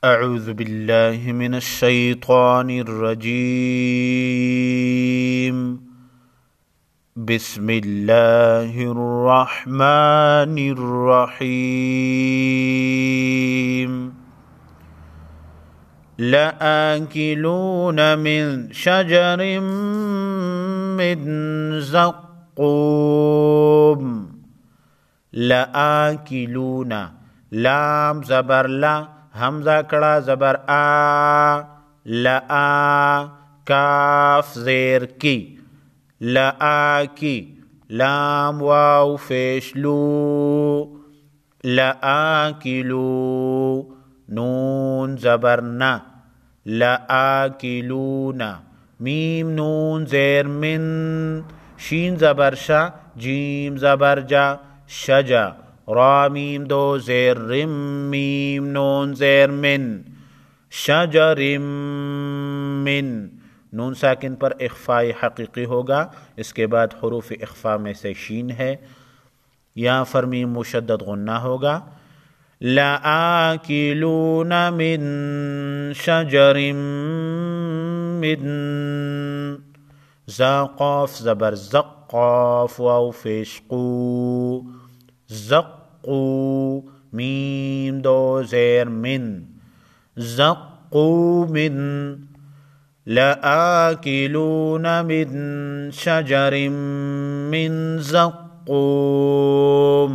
अऊज़ु बिल्लाहि मिनश शैतानिर रजीम। बिस्मिल्लाहिर रहमानिर रहीम। लआकिलून मिन शजरिम मिन ज़क़्क़ूम। लआकिलून, लाम ज़बर ला, हमजा कड़ा ज़बर आ, लआ, काफ ज़ेर की, लआ की, लाम वाव फेशलू, लआकिलू, नून ज़बर ना, लआकिलूना, मीम नून ज़ेर मिन, शीन ज़बर शा, जीम ज़बर जा, शजा, रा मीम दो ज़ेर रिम, मीम नून ज़ेर मिन, शजरिम मिन, नून साकिन पर इख्फ़ाए हकीकी होगा। इसके बाद हुरूफ इख्फ़ा में से शीन है, यहाँ पर मीम मुशद्दद गुन्ना होगा। लआकिलून मिन शजरिम मिन, ज़क़ाफ़ ज़बर ज़क़्क़ाफ़ वाव फेशक़ू, ज़क़्क़ू, मीम दो ज़ेर मिन, ज़क़्क़ूमिन, लआकिलून मिन शजरिम मिन ज़क़्क़ूम,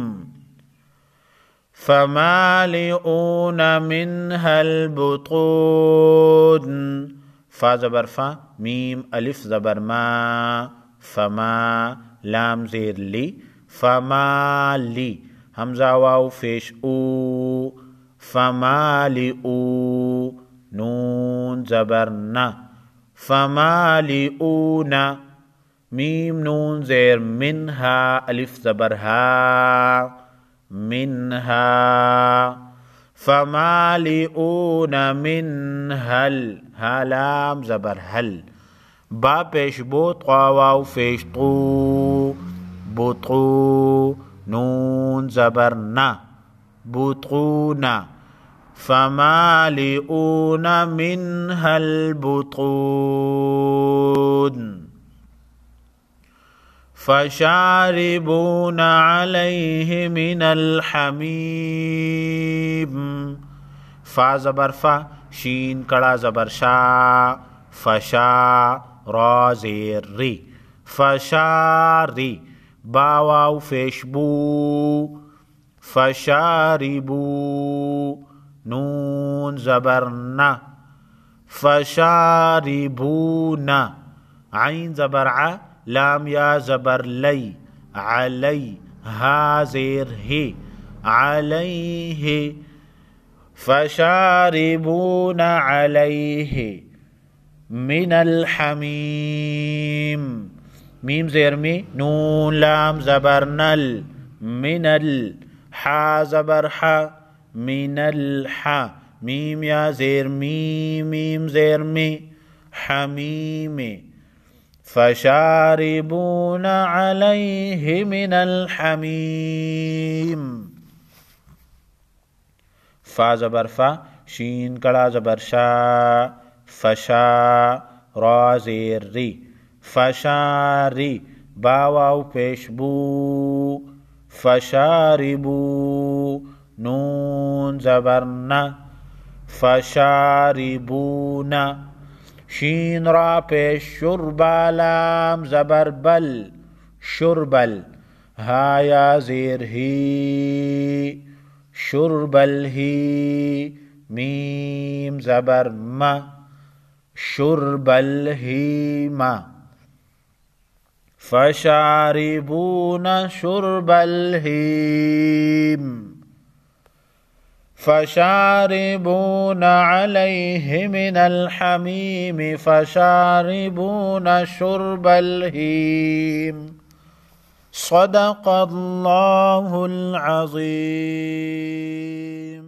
फ़मालिऊन मिनहल बुतून, फ़ा ज़बर फ़ा, मीम अलिफ ज़बर मा, फ़मा, लाम ज़ेर ली, फ़माली, हमज़ा वाव फेश ऊ, फ़मालिऊ, नून ज़बर ना, फ़मालिऊना, मीम नून ज़ेर मिनहा, अलिफ ज़बर हा, मिनहा, फ़मालिऊन मिनहल, हा लाम ज़बर हल, बा पेश बो, त्वा वाव फेश तू, बुतू, नून ज़बर ना, बुतूना, फ़मालिऊन मिनहल बुतून, फ़शारिबून अलैहि मिनल हमीम, फ़ा ज़बर फ़ा, शीन कड़ा ज़बर शा, फ़शा, रा ज़ेर री, फ़शारी, बा वाव फेशबू, फ़शारिबू, नून ज़बर ना, फ़शारिबूना, आइन ज़बर आ, लाम या ज़बर लई, अलई, हा ज़ेर ही, अलैहि, फ़शारिबून अलैहि मिनल हमीम, मीम ज़ेर में, नून लाम ज़बर नल, मिनल, हा ज़बर हा, मिनल हा, मीम या ज़ेर मी, मीम ज़ेर में, हमीम, फ़शारिबून अलैहि मिनल हमीम, फ़ा ज़बर फ़ा, शीन कड़ा ज़बर शा, फ़शा, रा ज़ेर री, फ़शारी, बा वाव पेशबू, फ़शारिबू, नून ज़बर ना, फ़शारिबूना, शीन रा पेश शुरबा, लाम ज़बर बल, शुरबल, हा या ज़ेर ही, शुरबल ही, मीम ज़बर मा, शुरबल ही मा, फ़शारिबून शुरबल हीम, फ़शारिबून अलैहि मिनल हमीम, फ़शारिबून शुरबल हीम। सदक़ल्लाहुल अज़ीम।